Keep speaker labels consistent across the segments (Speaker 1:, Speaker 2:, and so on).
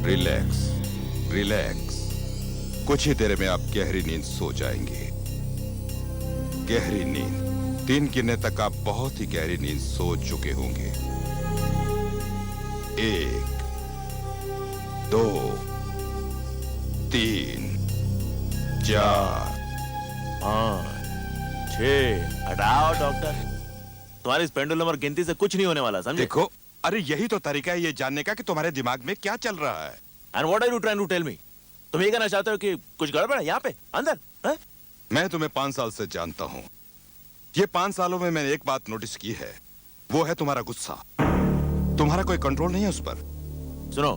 Speaker 1: Relax, relax. कुछ ही देर में आप गहरी नींद सो जाएंगे। गहरी नींद। 3 गिनने तक आप बहुत ही गहरी नींद सो चुके होंगे। 1, 2, 3, 4,
Speaker 2: 5, 6। हटाओ डॉक्टर, तुम्हारी इस पेंडुलम और गिनती से कुछ नहीं होने वाला, समझे?
Speaker 1: देखो, अरे यही तो तरीका है ये जानने का कि तुम्हारे दिमाग में क्या चल रहा है।
Speaker 2: And what are you trying to tell me? तुम ये कहना चाहते हो कि कुछ गड़बड़ है यहाँ पे अंदर? है?
Speaker 1: मैं तुम्हें 5 साल से जानता हूं। ये 5 सालों में मैंने एक बात नोटिस की है, वो है तुम्हारा गुस्सा। तुम्हारा कोई कंट्रोल नहीं है उस पर।
Speaker 2: सुनो,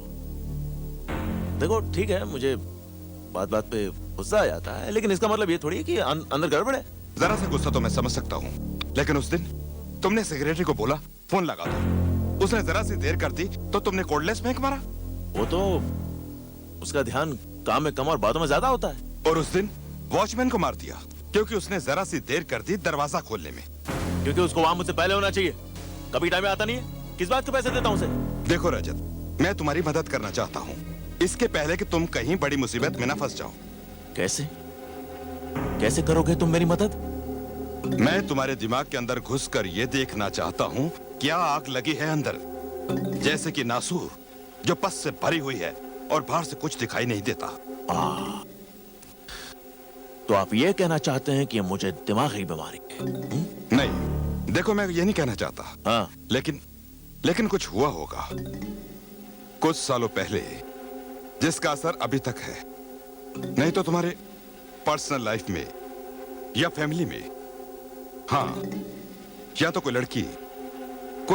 Speaker 2: देखो ठीक है, मुझे बात बात पे गुस्सा आ जाता है, लेकिन इसका मतलब ये थोड़ी है कि अंदर गड़बड़ है।
Speaker 1: जरा सा गुस्सा तो मैं समझ सकता हूँ, लेकिन उस दिन तुमने सेक्रेटरी को बोला फोन लगा दो, उसने जरा सी देर कर दी तो तुमने कोर्डलेस फेंक मारा।
Speaker 2: वो तो उसका ध्यान काम में कम और बातों में ज्यादा होता है।
Speaker 1: और उस दिन वॉचमैन को मार दिया क्योंकि उसने जरा सी देर कर दी दरवाजा खोलने में।
Speaker 2: क्योंकि उसको वहां मुझसे पहले होना चाहिए। कभी टाइम में आता नहीं है, किस बात के पैसे देता हूँ उसे?
Speaker 1: देखो रजत, मैं तुम्हारी मदद करना चाहता हूँ, इसके पहले कि तुम कहीं बड़ी मुसीबत में ना फंस जाओ।
Speaker 2: कैसे कैसे करोगे तुम मेरी मदद?
Speaker 1: मैं तुम्हारे दिमाग के अंदर घुसकर ये देखना चाहता हूँ क्या आग लगी है अंदर, जैसे कि नासूर जो पस से भरी हुई है और बाहर से कुछ दिखाई नहीं देता।
Speaker 2: तो आप ये कहना चाहते हैं कि मुझे दिमागी बीमारी है?
Speaker 1: नहीं, देखो मैं ये नहीं कहना चाहता।
Speaker 2: हाँ।
Speaker 1: लेकिन कुछ हुआ होगा कुछ सालों पहले जिसका असर अभी तक है। नहीं तो तुम्हारे पर्सनल लाइफ में या फैमिली में, हाँ, या तो कोई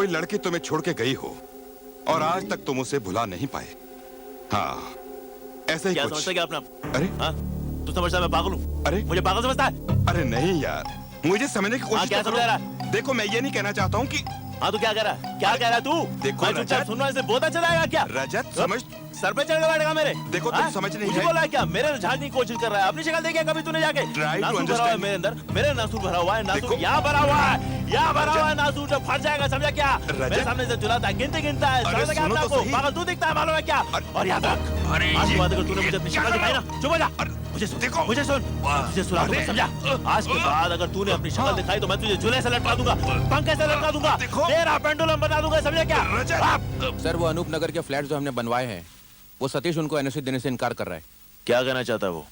Speaker 1: लड़की तुम्हें छोड़ के गई हो और आज तक तुम उसे भुला नहीं पाए। हाँ, ऐसा ही
Speaker 2: क्या
Speaker 1: कुछ।
Speaker 2: समझता क्या अपना?
Speaker 1: अरे
Speaker 2: हाँ, तू समझता है मैं पागल हूँ?
Speaker 1: अरे
Speaker 2: मुझे पागल समझता है?
Speaker 1: अरे नहीं यार, मुझे समझने की कोशिश
Speaker 2: क्या
Speaker 1: तो
Speaker 2: समझ रहा
Speaker 1: करो। देखो मैं ये नहीं कहना चाहता हूँ कि
Speaker 2: हाँ, तू क्या कह रहा है? क्या कह रहा है तू?
Speaker 1: देखो
Speaker 2: मैं चुपचाप
Speaker 1: रजत,
Speaker 2: सुनना इसे बहुत अच्छा लगेगा क्या?
Speaker 1: रजत समझ,
Speaker 2: सर पे चढ़ के बैठेगा मेरे?
Speaker 1: देखो तुम समझ नहीं
Speaker 2: मुझे
Speaker 1: रहे।
Speaker 2: बोला है क्या? मेरे झाड़ने की कोशिश कर रहा है। अपनी शक्ल देखिए कभी तूने जाके?
Speaker 1: Try to
Speaker 2: नासूर भरा हुआ है
Speaker 1: understand.
Speaker 2: मेरे अंदर, मेरे नासूर भरा हुआ है। नासूर
Speaker 1: देखो।
Speaker 2: यहाँ भरा हुआ है, यहाँ भरा हुआ है नासूर, जो फट जाएगा, समझा क्या? मेरे सामने से चुलाता है, गिनता है,
Speaker 1: अरे
Speaker 2: समझा क्या
Speaker 1: सुनो
Speaker 2: अपने
Speaker 1: तो
Speaker 2: आप को?
Speaker 1: सही।
Speaker 2: पागल तू दिखता है, मालूम है क्या? और याद रख, आज के बाद अगर तूने मुझे अपनी शक्ल दिखाई ना, चुप हो जा। मुझे सुन,
Speaker 1: देखो।
Speaker 2: मुझे सुन, तुझे सुना दूंगा, समझा? आज के बाद अगर तूने अपनी शक्ल दिखाई तो मैं तुझे झूले से लटका दूंगा, पंखे से लटका दूंगा,
Speaker 1: देखो।
Speaker 2: तेरा पेंडुलम बना दूंगा, समझा क्या?
Speaker 3: सर वो अनूप नगर के फ्लैट जो हमने बनवाए हैं, वो सतीश उनको एनओसी देने से इनकार कर रहा है।
Speaker 2: क्या कहना चाहता है वो?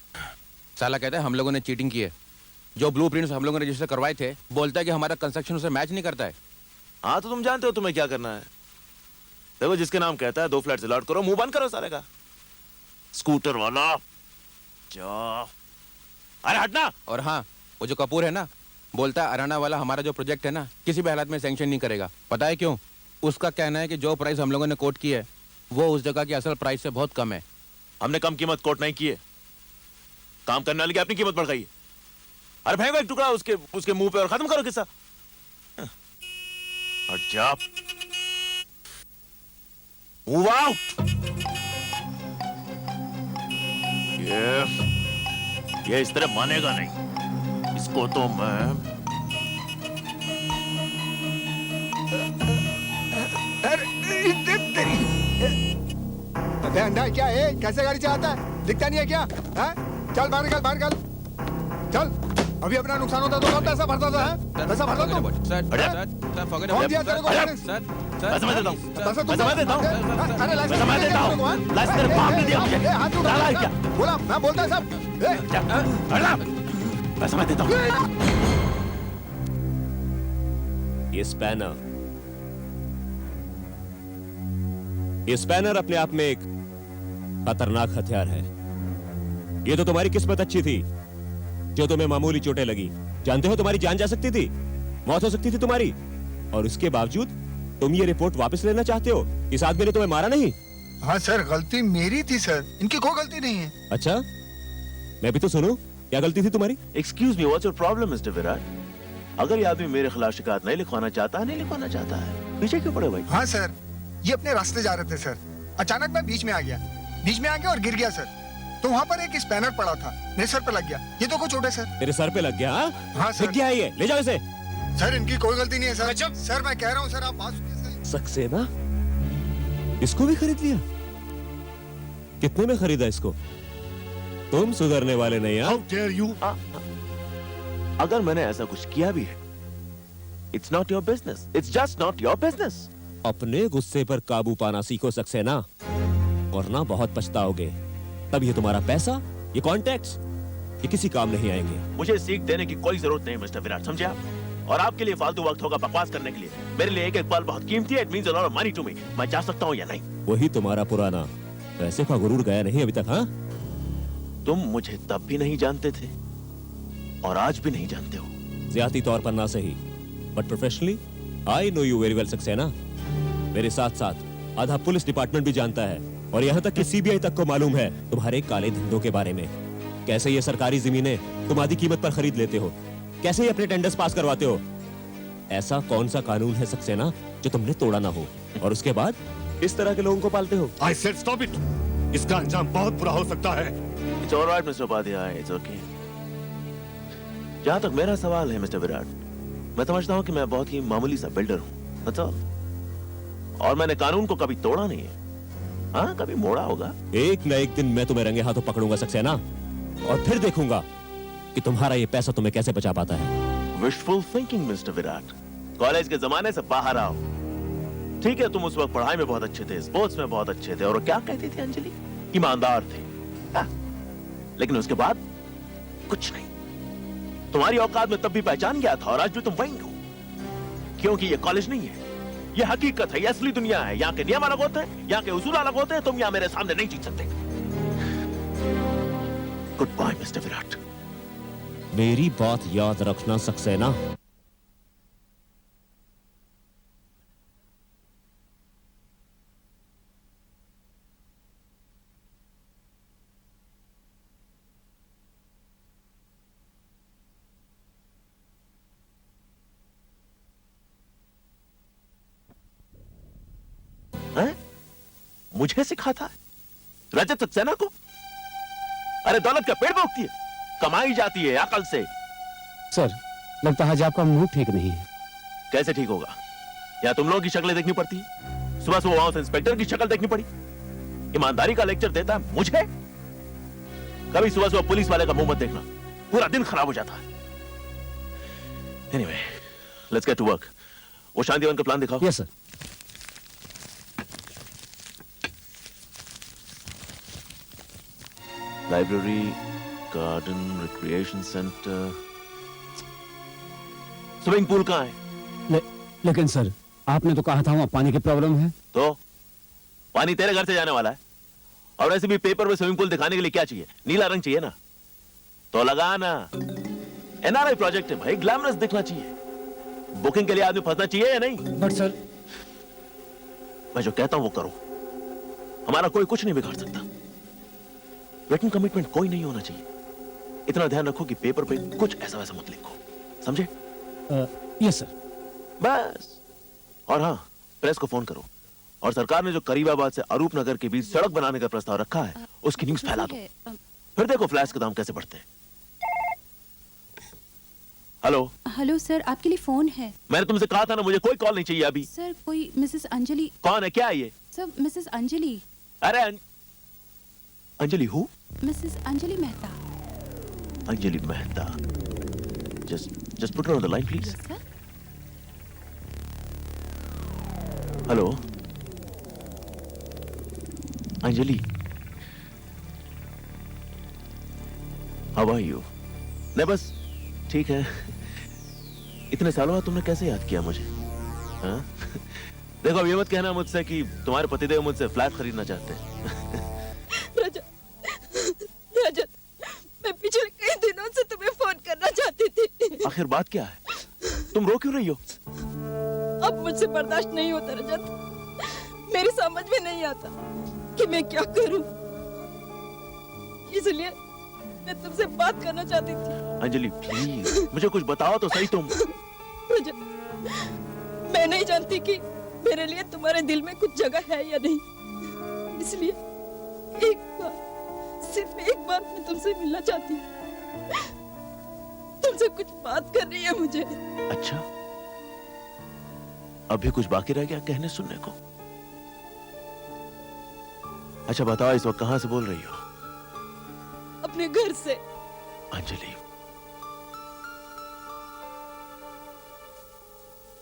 Speaker 3: साला कहता है हम लोगों ने चीटिंग की है। जो ब्लूप्रिंट्स हम लोगों ने रजिस्टर करवाए थे, बोलता है कि हमारा कंस्ट्रक्शन उसे मैच नहीं करता है।
Speaker 2: हाँ, तो तुम जानते हो तुम्हें क्या करना है। देखो, जिसके नाम कहता है 2 फ्लैट से लॉट करो, मुंह बंद करो सारे का। स्कूटर वाला जा, अरे हटना।
Speaker 3: और हाँ, वो जो कपूर है ना, बोलता है अराना वाला हमारा जो प्रोजेक्ट है ना, किसी भी हालत में सैंक्शन नहीं करेगा। पता है क्यों? उसका कहना है कि जो प्राइस हम लोगों ने कोट की है वो उस जगह की असल प्राइस से बहुत कम है।
Speaker 2: हमने कम कीमत कोट नहीं की है, काम करने वाले की अपनी कीमत बढ़ गई है। अरे फेंको एक टुकड़ा उसके मुंह पे और खत्म करो किस्सा। हट जा, मूव आउट। ये इस तरह मानेगा नहीं, इसको तो मैं
Speaker 4: अबे अंधा है क्या है? कैसे गाड़ी चलाता है? दिखता नहीं है क्या? हैं? चल बाहर निकल, चल। अभी अपना नुकसान होता तो कब पैसा भरता था? पैसा भरता तो? कौन दिया तेरे को लाइसेंस?
Speaker 2: पैसा मैं देता हूँ,
Speaker 4: पैसा
Speaker 2: पैसा मैं देता हूँ,
Speaker 4: अरे
Speaker 2: पैसा मैं देता हूँ। लाइसेंस तेरे बाप ने दिया मुझे।
Speaker 4: हाथ
Speaker 2: डाला है क्या?
Speaker 4: बोला मैं बोलता है सब।
Speaker 2: पैसा मैं देता हूँ।
Speaker 5: ये स्पैनर अपने आप में एक खतरनाक हथियार है। ये तो तुम्हारी किस्मत अच्छी थी जो तुम्हें मामूली चोटें लगी। जानते हो तुम्हारी जान जा सकती थी, मौत हो सकती थी तुम्हारी, और उसके बावजूद तुम ये रिपोर्ट वापस लेना चाहते हो। इस आदमी ने तुम्हें मारा नहीं।
Speaker 4: हाँ सर, गलती मेरी थी सर, इनकी कोई गलती नहीं है।
Speaker 5: अच्छा, मैं भी तो सुनूं, क्या गलती थी तुम्हारी?
Speaker 2: Excuse me, what's your problem, Mr. Virat? अगर ये आदमी मेरे खिलाफ शिकायत नहीं लिखवाना चाहता है, पीछे क्यों पड़े भाई?
Speaker 4: हाँ सर, ये अपने रास्ते जा रहे थे सर, अचानक मैं बीच में आ गया और गिर गया सर। तो वहाँ पर एक स्पैनर पड़ा था, मेरे सर पे लग गया। ये तो कुछ छोटे सर।
Speaker 5: तेरे सर पे लग गया?
Speaker 4: हाँ सर।
Speaker 5: दिख गया ये, ले जाओ इसे।
Speaker 4: सर इनकी कोई गलती नहीं है सर। सर मैं कह रहा हूँ सर, आप बात सुनिए सर।
Speaker 5: सक्सेना इसको भी खरीद लिया? कितने में खरीदा इसको? तुम सुधरने वाले नहीं
Speaker 6: हाउ
Speaker 5: यार।
Speaker 6: Dare you.
Speaker 2: अगर मैंने ऐसा कुछ किया भी है, it's not your business, it's just not your business.
Speaker 5: अपने गुस्से पर काबू पाना सीखो सक्सेना, वरना बहुत पछताओगे। तब ये तुम्हारा पैसा, ये कॉन्टैक्ट्स, ये किसी काम नहीं आएंगे।
Speaker 2: मुझे सीख देने की कोई जरूरत नहीं मिस्टर विराट, समझे आप? और आपके लिए फालतू वक्त होगा बकवास करने के लिए। मेरे लिए एक एक पल बहुत कीमती है। It means a lot of money to me. मैं जा सकता हूं या नहीं?
Speaker 5: वही तुम्हारा पुराना पैसे का गुरूर गया नहीं अभी तक। हाँ,
Speaker 2: तुम मुझे तब भी नहीं जानते थे और आज भी नहीं जानते हो।
Speaker 5: ज्यादा तौर पर ना सही, but professionally I know you very well Saxena. मेरे साथ साथ आधा पुलिस डिपार्टमेंट भी जानता है, और यहाँ तक कि सीबीआई तक को मालूम है तुम्हारे काले धंधों के बारे में। कैसे ये सरकारी जमीनें तुम आधी कीमत पर खरीद लेते हो, कैसे ये अपने टेंडर्स पास करवाते हो। ऐसा कौन सा कानून है सक्सेना जो तुमने तोड़ा ना हो, और उसके बाद इस तरह के लोगों को पालते हो।
Speaker 6: I said stop it. इसका अंजाम बहुत बुरा हो सकता है।
Speaker 2: It's alright mister Upadhyay, it's okay. जहां तक मेरा सवाल है मिस्टर विराट, मैं समझता हूं कि मैं बहुत ही मामूली सा बिल्डर हूं, that's all। और मैंने कानून को कभी तोड़ा नहीं है। हाँ, कभी मोड़ा होगा।
Speaker 5: एक न एक दिन मैं तुम्हें रंगे हाथों पकड़ूंगा सक्सेना, और फिर देखूंगा कि तुम्हारा ये पैसा तुम्हें कैसे बचा पाता है।
Speaker 2: Wishful thinking mister Virat. College के जमाने से बाहर आओ। ठीक है, तुम उस वक्त पढ़ाई में बहुत अच्छे थे, स्पोर्ट्स में बहुत अच्छे थे, और क्या कहती थी अंजलि? ईमानदार थे। हाँ। लेकिन उसके बाद कुछ नहीं। तुम्हारी औकात में तब भी पहचान गया था, और आज भी तुम वहीं हो। क्योंकि ये कॉलेज नहीं है, ये हकीकत है, ये असली दुनिया है। यहाँ के नियम अलग होते हैं, यहाँ के उसूल अलग होते हैं। तुम यहाँ मेरे सामने नहीं जीत सकते। Good bye mister Virat.
Speaker 5: मेरी बात याद रखना सक्सेना।
Speaker 2: हैं? मुझे सिखाता है रजत सक्सेना को? अरे दौलत का पेड़ पे उगती है, कमाई जाती है अकल से।
Speaker 7: सर, लगता है आज आपका मूड ठीक नहीं है।
Speaker 2: कैसे ठीक होगा? या तुम लोगों की शक्लें देखनी पड़ती है? सुबह सुबह वहां से इंस्पेक्टर की शक्ल देखनी पड़ी। ईमानदारी का लेक्चर देता है मुझे। कभी सुबह सुबह पुलिस वाले का मुंह मत देखना, पूरा दिन खराब हो जाता है। Anyway, let's get to work. वो शांतिवन का प्लान दिखाओ।
Speaker 7: Yes sir.
Speaker 2: Library, garden, recreation centre, swimming pool कहाँ है?
Speaker 7: लेकिन सर, आपने तो कहा था वहाँ पानी की प्रॉब्लम है।
Speaker 2: तो पानी तेरे घर से जाने वाला है, और वैसे भी पेपर में स्विमिंग पूल दिखाने के लिए क्या चाहिए? नीला रंग चाहिए ना, तो लगा ना। एनआरआई प्रोजेक्ट है भाई, ग्लैमरस दिखना चाहिए। बुकिंग के लिए आदमी फंसना चाहिए या नहीं?
Speaker 7: बट सर,
Speaker 2: मैं जो कहता हूं वो करो। हमारा कोई कुछ नहीं बिगाड़ सकता। रिटन कमिटमेंट कोई नहीं होना चाहिए। इतना ध्यान रखो कि पेपर पे कुछ ऐसा वैसा मत लिखो, समझे?
Speaker 7: Yes sir.
Speaker 2: बस। और हाँ, प्रेस को फोन करो, और सरकार ने जो करीबाबाद से अरूप नगर के बीच सड़क बनाने का प्रस्ताव रखा है, उसकी न्यूज़ फैला दो। फिर देखो फ्लैश के दाम कैसे बढ़ते हैं। हेलो।
Speaker 8: हेलो सर, आपके लिए फोन है।
Speaker 2: मैंने तुमसे कहा था ना, मुझे कोई कॉल नहीं चाहिए अभी।
Speaker 8: सर, कोई मिसेस अंजलि।
Speaker 2: कौन है, क्या है ये?
Speaker 8: Sir, Mrs Anjali.
Speaker 2: अरे अंजलि हूँ?
Speaker 8: Mrs Anjali Mehta.
Speaker 2: Anjali Mehta. Just put her on the line please.
Speaker 8: Yes sir.
Speaker 2: Hello Anjali, how are you? नहीं बस ठीक है। इतने सालों बाद तुमने कैसे याद किया मुझे? हाँ? देखो, अब ये मत कहना मुझसे कि तुम्हारे पतिदेव मुझसे फ्लैट खरीदना चाहते हैं।
Speaker 9: रजत, मैं पिछले कई दिनों से तुम्हें फोन करना चाहती थी।
Speaker 2: आखिर बात क्या है? तुम रो क्यों रही हो?
Speaker 9: अब मुझसे बर्दाश्त नहीं होता रजत। मेरी समझ में नहीं आता कि मैं क्या करूं। इसलिए मैं तुमसे बात करना चाहती थी।
Speaker 2: अंजलि प्लीज मुझे कुछ बताओ तो सही तुम।
Speaker 9: रजत, मैं नहीं जानती कि मेरे लिए तुम्हारे दिल में कुछ जगह है या नहीं। इसलिए एक बार, सिर्फ एक बार मैं तुमसे मिलना चाहती हूँ। तुमसे कुछ बात करनी है मुझे।
Speaker 2: अच्छा, अभी कुछ बाकी रह गया कहने सुनने को? अच्छा बताओ, इस वक्त कहां से बोल रही हो?
Speaker 9: अपने घर से।
Speaker 2: अंजलि,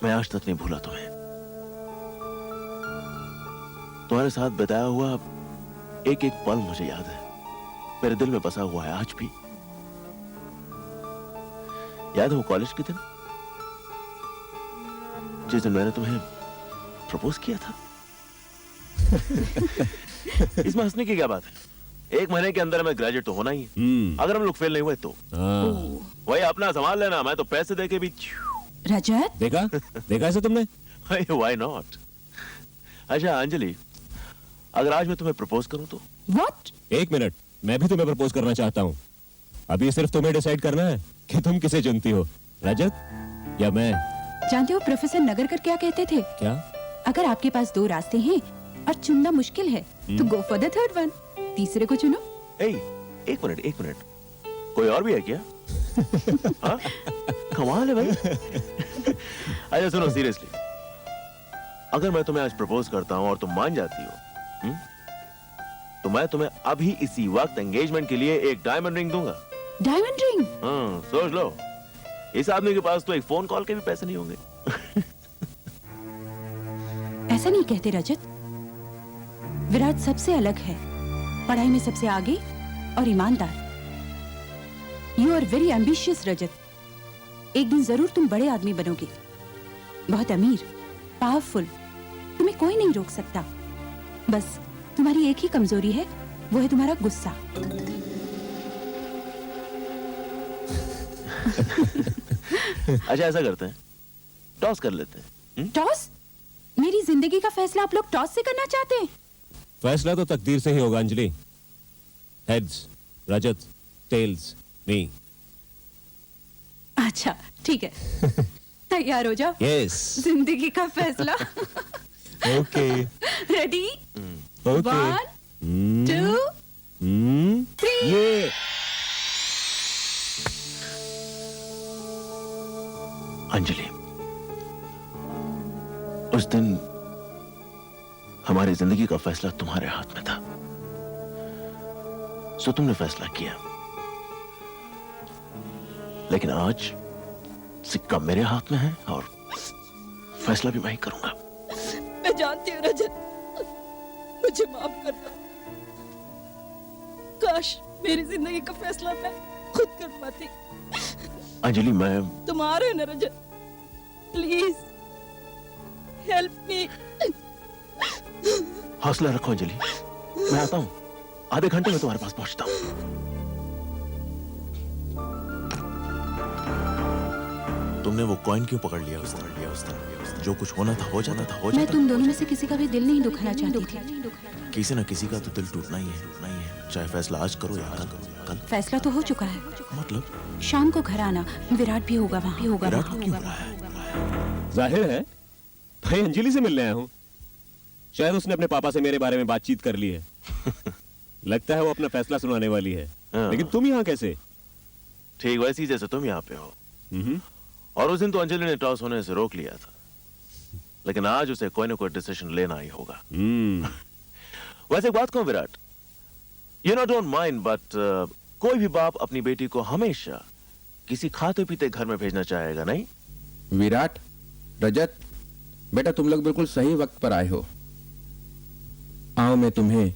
Speaker 2: मैं आज तक नहीं भूला तुम्हें। तुम्हारे साथ बिताया हुआ एक एक पल मुझे याद है, मेरे दिल में बसा हुआ है आज भी। याद है वो कॉलेज के दिन, जिस दिन मैंने तुम्हें प्रपोज किया था? इसमें हंसने की क्या बात है? 1 महीने के अंदर मैं ग्रेजुएट तो होना ही है। अगर हम लोग फेल नहीं हुए तो वही अपना संभाल लेना, मैं तो पैसे देके भी।
Speaker 8: रजत,
Speaker 5: देखा देखा ऐसे तुमने?
Speaker 2: Why not? अच्छा अंजलि, अगर आज मैं तुम्हें प्रपोज करूं तो?
Speaker 8: व्हाट?
Speaker 5: 1 मिनट, मैं भी तुम्हें प्रपोज करना चाहता हूँ। अभी सिर्फ तुम्हें डिसाइड करना है कि तुम किसे चुनती हो, रजत या मैं।
Speaker 8: जानते हो प्रोफेसर नगरकर क्या कहते थे?
Speaker 5: क्या?
Speaker 8: अगर आपके पास 2 रास्ते हैं और चुनना मुश्किल है तो go for the third one, तीसरे को चुनो।
Speaker 2: एक मिनट, कोई और भी है क्या? हाँ? कमाल है भाई। अच्छा सुनो, सीरियसली, अगर मैं तुम्हें आज प्रपोज करता हूं और तुम मान जाती हो, तो मैं तुम्हें अभी इसी वक्त एंगेजमेंट के लिए एक डायमंड रिंग दूंगा।
Speaker 8: Diamond ring?
Speaker 2: हाँ, सोच लो, इस आदमी के पास तो एक फोन कॉल के भी पैसे नहीं होंगे।
Speaker 8: ऐसा नहीं कहते रजत। विराट सबसे अलग है, पढ़ाई में सबसे आगे और ईमानदार। यू आर वेरी एम्बिशियस रजत। एक दिन जरूर तुम बड़े आदमी बनोगे, बहुत अमीर, पावरफुल। तुम्हें कोई नहीं रोक सकता। बस तुम्हारी एक ही कमजोरी है, वो है तुम्हारा गुस्सा।
Speaker 2: अच्छा ऐसा करते हैं, टॉस कर लेते हैं।
Speaker 8: टॉस? मेरी जिंदगी का फैसला आप लोग टॉस से करना चाहते हैं?
Speaker 5: फैसला तो तकदीर से ही होगा अंजलि। हेड्स रजत, टेल्स मी।
Speaker 8: अच्छा ठीक है, तैयार हो जाओ।
Speaker 5: यस।
Speaker 8: जिंदगी का फैसला।
Speaker 5: ओके।
Speaker 8: रेडी?
Speaker 5: ओके।
Speaker 8: 1 2 3।
Speaker 5: ये
Speaker 2: अंजलि, उस दिन हमारी जिंदगी का फैसला तुम्हारे हाथ में था, सो तुमने फैसला किया। लेकिन आज सिक्का मेरे हाथ में है और फैसला भी मैं ही करूंगा।
Speaker 9: मैं जानती हूँ रजत, मुझे माफ कर दो। काश मेरी जिंदगी का फैसला मैं खुद कर पाती।
Speaker 2: अंजलि, मैं
Speaker 9: तुम आ रहे हो ना रजत? Please help me.
Speaker 2: हौसला रखो अंजलि, मैं आता हूं। आधे घंटे में तुम्हारे पास पहुंचता हूं। तुमने वो कॉइन क्यों पकड़ लिया उस तरह? जो कुछ होना था हो जाना था।
Speaker 8: मैं तुम दोनों में से किसी का भी दिल नहीं दुखाना चाहती थी।
Speaker 2: किसी न किसी का तो दिल टूटना ही है, चाहे फैसला आज करो या कल।
Speaker 8: फैसला तो हो चुका है।
Speaker 2: मतलब?
Speaker 8: शाम को घर आना, विराट भी होगा वहाँ।
Speaker 2: विराट को क्यों बुलाया है?
Speaker 5: जाहिर है भाई अंजलि से मिलने आया हूँ। शायद उसने अपने पापा से मेरे बारे में बातचीत कर ली है। लगता है वो अपना फैसला सुनाने वाली है। लेकिन तुम यहाँ कैसे?
Speaker 2: ठीक वैसे ही जैसे तुम यहाँ पे हो। और उस दिन तो अंजलि ने टॉस होने से रोक लिया था, लेकिन आज उसे कोई ना कोई डिसीजन लेना ही होगा। वैसे एक बात कहूं Virat, you know don't mind but कोई भी बाप अपनी बेटी को हमेशा किसी खाते पीते घर में भेजना चाहेगा, नहीं?
Speaker 3: विराट, रजत, बेटा तुम लोग बिल्कुल सही वक्त पर आए हो। आओ मैं तुम्हें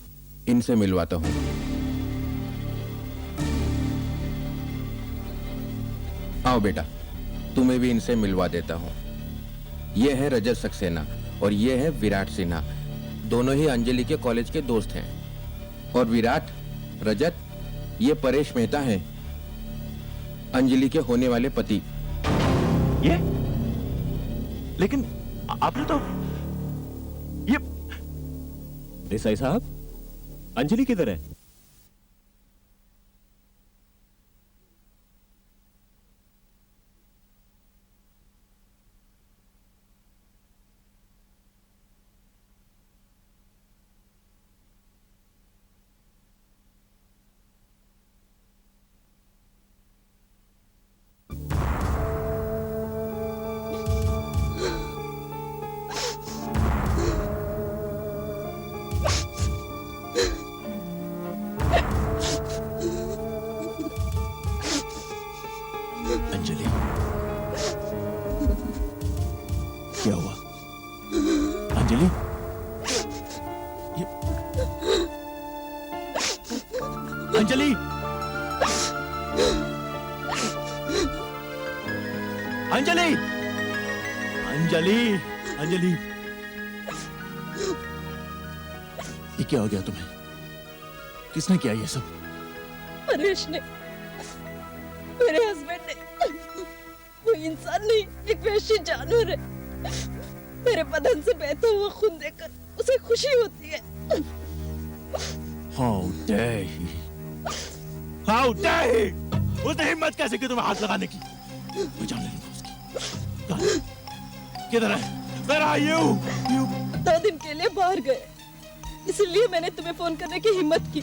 Speaker 3: इनसे मिलवाता हूं। आओ बेटा, तुम्हें भी इनसे मिलवा देता हूं। ये है रजत सक्सेना और ये है विराट सिन्हा। दोनों ही अंजलि के कॉलेज के दोस्त हैं। और विराट, रजत, ये परेश मेहता हैं, अंजलि के होने वाले पति।
Speaker 2: ये? लेकिन आपने तो ये
Speaker 5: देसाई साहब, अंजलि किधर है?
Speaker 2: अंजलि, अंजलि, अंजलि, अंजलि, ये क्या हो गया तुम्हें? किसने किया ये सब?
Speaker 9: परेश ने, मेरे हस्बैंड ने। वो इंसान नहीं, एक वहशी जानवर है। मेरे बदन से बहता हुआ खून देखकर उसे खुशी होती है।
Speaker 2: How dare he? How dare he? उसने हिम्मत कैसे की तुम्हें हाथ लगाने की? मैं जान लूंगा उसकी। कहाँ? किधर है? Where are you?
Speaker 9: 2 दिन के लिए बाहर गए, इसलिए मैंने तुम्हें फोन करने की हिम्मत की।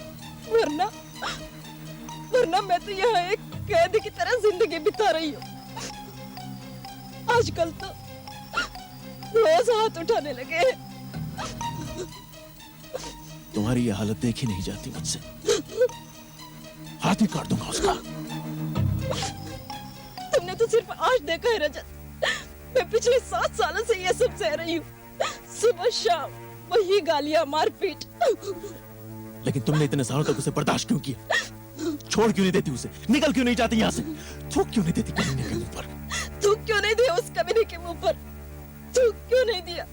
Speaker 9: वरना मैं तो यहाँ एक कैदी की तरह जिंदगी बिता रही हूँ। आजकल तो रोज हाथ उठाने लगे हैं।
Speaker 2: तुम्हारी ये हालत देखी नहीं जाती मुझसे। हाथ ही काट दूंगा उसका।
Speaker 9: तुमने तो सिर्फ आज देखा है रजत। मैं पिछले 7 सालों से ये सब सह रही हूँ। सुबह शाम वही गालियां, मारपीट।
Speaker 2: लेकिन तुमने इतने सालों तक उसे बर्दाश्त क्यों किया? छोड़ क्यों नहीं देती उसे? निकल क्यों नहीं जाती यहाँ से? थूक क्यों नहीं देती कमीने के मुंह पर?
Speaker 9: थूक क्यों नहीं दिया उस कमीने के मुंह पर? थूक क्यों नहीं दिया?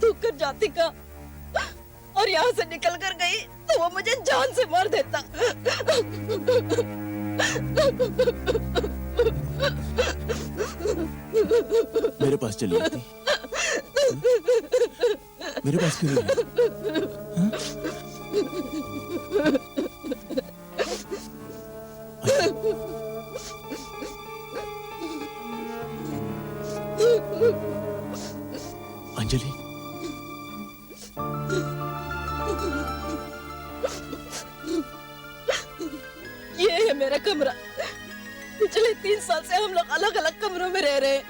Speaker 9: थूक कर जाती का और यहाँ से निकल कर गई तो वो मुझे जान से मार देता।
Speaker 2: मेरे पास चली आती। मेरे पास क्यों नहीं आई? हाँ? अंजलि,
Speaker 9: ये है मेरा कमरा। पिछले 3 साल से हम लोग अलग अलग कमरों में रह रहे हैं।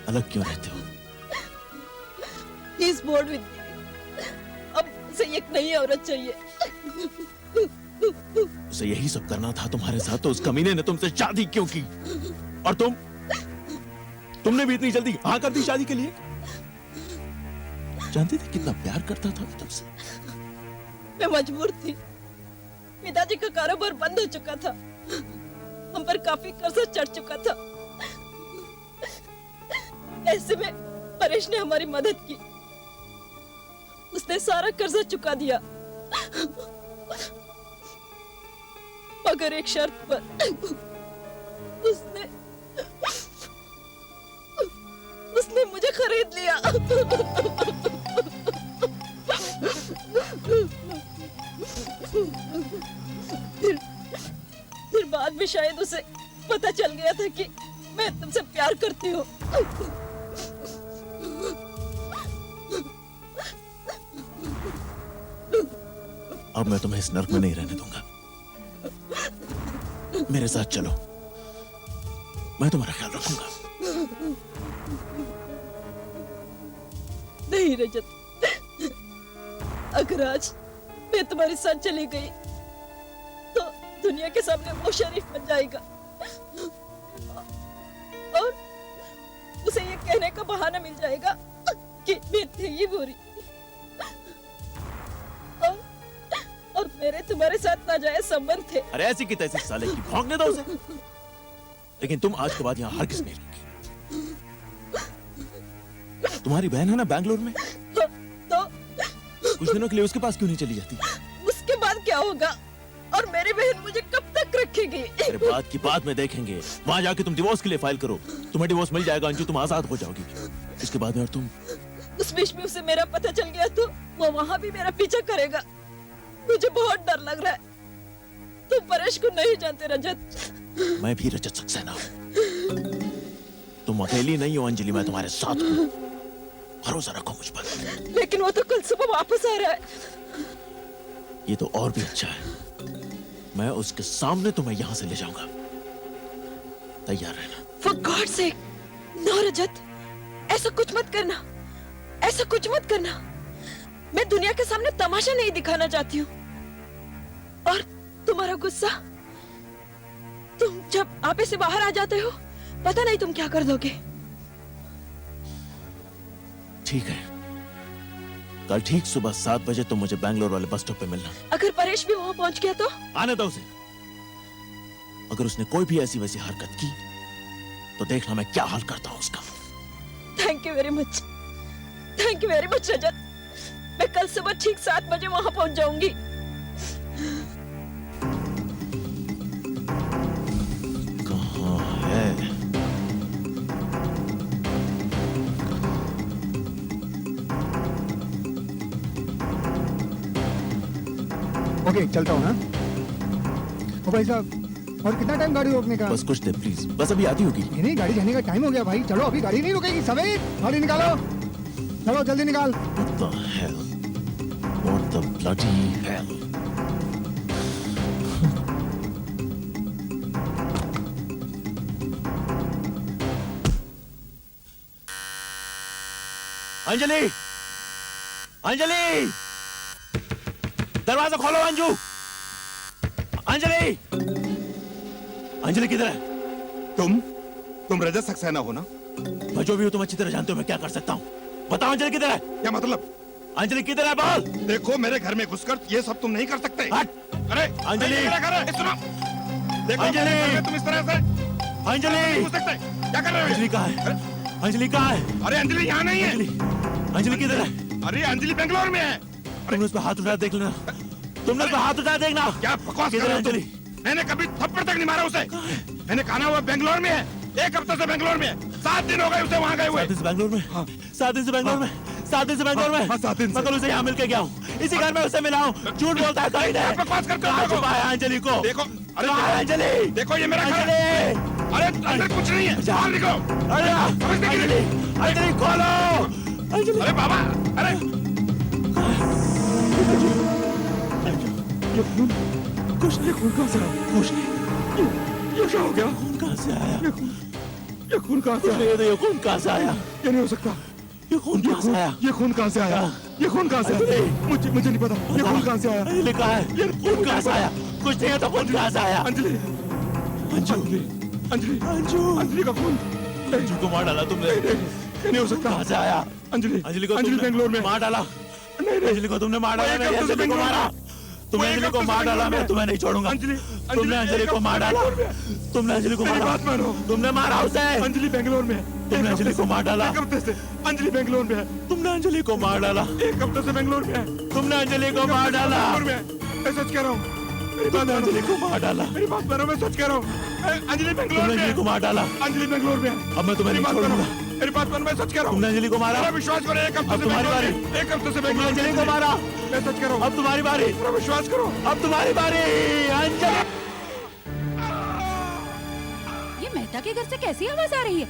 Speaker 2: अलग क्यों रहते हो?
Speaker 9: He's bored with me. अब उसे एक नई औरत चाहिए।
Speaker 2: उसे यही सब करना था तुम्हारे साथ, तो उस कमीने ने तुमसे शादी क्यों की? और तुमने भी इतनी जल्दी हाँ कर दी शादी के लिए? जानती थी कितना प्यार करता था मैं तुमसे।
Speaker 9: मैं मजबूर थी। पिताजी का कारोबार बंद हो चुका था, हम पर काफी कर्जा चढ़ चुका था। ऐसे में परेश ने हमारी मदद की। उसने सारा कर्जा चुका दिया, मगर एक शर्त पर। उसने मुझे खरीद लिया। फिर बाद में शायद उसे पता चल गया था कि मैं तुमसे प्यार करती हूँ।
Speaker 2: अब मैं तुम्हें इस नर्क में नहीं रहने दूंगा। मेरे साथ चलो, मैं तुम्हारा ख्याल रखूंगा।
Speaker 9: नहीं रजत, अगर आज मैं तुम्हारे साथ चली गई तो दुनिया के सामने वो शरीफ बन जाएगा और उसे ये कहने का बहाना मिल जाएगा कि मैं थी ही बुरी। और मेरे तुम्हारे साथ नाजायज संबंध थे।
Speaker 2: अरे ऐसी की तैसी साले की भौंकने दो उसे। लेकिन तुम आज के बाद यहाँ हरगिज़ नहीं रहोगी। तुम्हारी बहन है ना बैंगलोर में,
Speaker 9: तो
Speaker 2: कुछ दिनों के लिए उसके पास क्यों नहीं चली जाती?
Speaker 9: उसके बाद क्या होगा? और मेरी बहन मुझे कब तक रखेगी?
Speaker 2: अरे बात की बात में देखेंगे। वहाँ जाके तुम डिवोर्स के लिए फाइल करो, तुम्हें डिवोर्स मिल जाएगा अंजू, तुम आजाद हो जाओगी। इसके बाद में और तुम।
Speaker 9: उस बीच में उसे मेरा पता चल गया तो वो वहाँ भी मेरा पीछा करेगा। मुझे बहुत डर लग रहा है। तुम परेश को नहीं जानते रजत।
Speaker 2: मैं भी रजत सक्सेना हूँ। तुम अकेली नहीं हो अंजलि, मैं तुम्हारे साथ हूँ। भरोसा रखो मुझ पर।
Speaker 9: लेकिन वो तो कल सुबह वापस आ रहा है।
Speaker 2: ये तो और भी अच्छा है। मैं उसके सामने तुम्हें यहाँ से ले जाऊंगा। तैयार रहना।
Speaker 9: For God's sake, no रजत, ऐसा कुछ मत करना। ऐसा कुछ मत करना। मैं दुनिया के सामने तमाशा नहीं दिखाना चाहती हूँ। और तुम्हारा गुस्सा, तुम जब आपे से बाहर आ जाते हो, पता नहीं तुम क्या कर दोगे।
Speaker 2: ठीक है, कल ठीक सुबह 7 बजे तुम मुझे बैंगलोर वाले बस स्टॉप पे मिलना।
Speaker 9: अगर परेश भी वहां पहुंच गया तो?
Speaker 2: आने दो उसे। अगर उसने कोई भी ऐसी वैसी हरकत की तो देखना मैं क्या हाल करता हूं उसका।
Speaker 9: Thank you very much, thank you very much Rajat. मैं कल सुबह ठीक 7 बजे वहां पहुंच जाऊंगी।
Speaker 2: कहाँ है?
Speaker 4: ओके चलता हूँ। हाँ ओ भाई साहब, और कितना टाइम गाड़ी रोकने का?
Speaker 2: बस कुछ दे प्लीज, बस अभी आती होगी।
Speaker 4: नहीं, गाड़ी जाने का टाइम हो गया भाई। चलो अभी गाड़ी नहीं रुकेगी। समीर गाड़ी निकालो, चलो जल्दी निकाल।
Speaker 2: What the hell? What the bloody hell? Anjali, Anjali, दरवाजा खोलो अंजू। अंजलि, अंजलि किधर है?
Speaker 1: तुम रजत सक्सेना हो ना?
Speaker 2: मैं जो भी हूं तुम अच्छी तरह जानते हो मैं क्या कर सकता हूं। बताओ अंजलि किधर है?
Speaker 1: क्या मतलब?
Speaker 2: अंजलि किधर है बोल?
Speaker 1: देखो मेरे घर में घुसकर ये सब तुम नहीं कर सकते।
Speaker 2: हट!
Speaker 1: अरे
Speaker 2: अंजलि!
Speaker 1: ये मेरा घर है, सुनो। देखो
Speaker 2: अंजलि!
Speaker 1: मेरे घर में तुम इस तरह से
Speaker 2: अंजलि,
Speaker 1: घुस सकते? क्या कर रहे हो?
Speaker 2: अंजलि कहाँ है? अंजलि कहाँ है?
Speaker 1: अरे अंजलि यहाँ नहीं है।
Speaker 2: अंजलि, अंजलि किधर है?
Speaker 1: अरे अंजलि बेंगलोर में है।
Speaker 2: तुमने उस पर हाथ उठाया देख लेना। तुमने उस पर हाथ उठाया देखना।
Speaker 1: क्या बकवास कर
Speaker 2: किधर
Speaker 1: रहे
Speaker 2: है
Speaker 1: हो तुम?
Speaker 2: अंजलि?
Speaker 1: मैंने कभी थप्पड़ तक नहीं मारा उसे। मैंने कहा हुआ बेंगलोर में है। 1 हफ्ते से बेंगलोर में है। 7 दिन हो गए उसे वहाँ गए हुए।
Speaker 2: 7 दिन से बैंगलोर में? 7 दिन से बैंगलोर में? 7 दिन से बैंगलोर में?
Speaker 1: हाँ, 7 दिन से।
Speaker 2: मैं कल उसे यहाँ मिल के गया हूँ। इसी घर में उसे मिला हूँ। झूठ बोलता है कहीं नहीं।
Speaker 1: बकवास करते
Speaker 2: कहाँ
Speaker 1: हो।
Speaker 2: छुपा है अंजलि को?
Speaker 1: देखो, अरे
Speaker 2: कहाँ है अंजलि?
Speaker 1: देखो ये मेरा घर
Speaker 2: अंजलि!
Speaker 1: है। अरे अंदर कुछ नहीं है। बाहर निकलो।
Speaker 2: अरे
Speaker 1: समझने के लिए।
Speaker 2: अंजलि, अंजलि खोलो! अंजलि,
Speaker 1: अरे बाबा, अरे
Speaker 2: कुछ नहीं, खून कहाँ से आया? कुछ नहीं।
Speaker 1: ये क्या हो गया?
Speaker 2: खून कहाँ से आया?
Speaker 1: ये खून कहाँ से
Speaker 2: कुछ
Speaker 1: आया?
Speaker 2: नहीं, ये खून कहाँ से आया?
Speaker 1: ये नहीं हो सकता।
Speaker 2: ये खून कहाँ से आया?
Speaker 1: ये खून कहाँ से आया? ये खून कहाँ से आया? मुझे नहीं पता। ये खून कहाँ से आया?
Speaker 2: अंजलि कहाँ है?
Speaker 1: ये
Speaker 2: खून कहाँ से आया? कुछ नहीं है तो खून कहाँ से आया?
Speaker 1: अंजलि,
Speaker 2: अंजू,
Speaker 1: अंजलि,
Speaker 2: अंजू,
Speaker 1: अंजलि का खून।
Speaker 2: अंजू को मार डाला तुमने।
Speaker 1: ये नहीं हो सकता।
Speaker 2: कहाँ से आया?
Speaker 1: अंजलि,
Speaker 2: अंजलि को
Speaker 1: अंजलि
Speaker 2: तुमने
Speaker 1: बेंगलोर में
Speaker 2: मार डाला।
Speaker 1: नहीं,
Speaker 2: अंजलि को तुमने मार डाला।
Speaker 1: वो एक
Speaker 2: मैंने
Speaker 1: हफ्ते से
Speaker 2: अंजलि को
Speaker 1: बेंगलोर
Speaker 2: मारा।
Speaker 1: में।
Speaker 2: तुमने
Speaker 1: वो एक
Speaker 2: अंजलि को
Speaker 1: हफ्ते से
Speaker 2: मार डाला।
Speaker 1: बेंगलोर
Speaker 2: मैं
Speaker 1: में।
Speaker 2: तुम्हें नहीं छोड़ूंगा।
Speaker 1: अंजलि,
Speaker 2: तुमने अंजलि को मार डाला। तुमने अंजलि को
Speaker 1: मेरी
Speaker 2: मारा।
Speaker 1: बात मानो।
Speaker 2: तुमने मारा उसे।
Speaker 1: अंजलि बेंगलोर में है।
Speaker 2: तुमने अंजलि को मार डाला।
Speaker 1: 1 हफ्ते से अंजलि बेंगलोर में है।
Speaker 2: तुमने अंजलि को मार डाला।
Speaker 1: 1 हफ्ते से बेंगलोर में है।
Speaker 2: तुमने अंजलि को मार डाला।
Speaker 1: बेंगलोर में है। मैं सच कह रहा हूँ। मेरी बात
Speaker 2: तुमने
Speaker 1: मानो।
Speaker 2: अंजलि को मार डाला।
Speaker 1: मेरी बात मानो, मैं सच कह रहा हूँ। अंजलि बेंगलोर
Speaker 2: तुमने
Speaker 1: में
Speaker 2: अंजलि
Speaker 1: है।
Speaker 2: को मार डाला।
Speaker 1: अंजलि बेंगलोर में है।
Speaker 2: अब मैं तुम्हें
Speaker 1: मेरी
Speaker 2: नहीं
Speaker 1: बात मानो।
Speaker 2: छोड़ूंगा।
Speaker 1: मेरी बात मानो, मैं सच कह रहा हूँ।
Speaker 2: तुमने अंजलि को मारा।
Speaker 1: मेरा विश्वास करो, 1 हफ्ते
Speaker 2: अब
Speaker 1: से
Speaker 2: तुम्हारी
Speaker 1: बेंगलोर
Speaker 2: बारी।
Speaker 1: में। 1 हफ्ते से
Speaker 2: तुमने
Speaker 1: बेंगलोर
Speaker 2: अंजलि
Speaker 1: में।
Speaker 2: को मारा।
Speaker 1: मैं सच कह रहा हूँ।
Speaker 2: अब तुम्हारी बारी।
Speaker 1: मेरा विश्वास करो।
Speaker 2: अब तुम्हारी बारी अंजलि।
Speaker 8: ये मेहता के घर से कैसी आवाज आ रही है?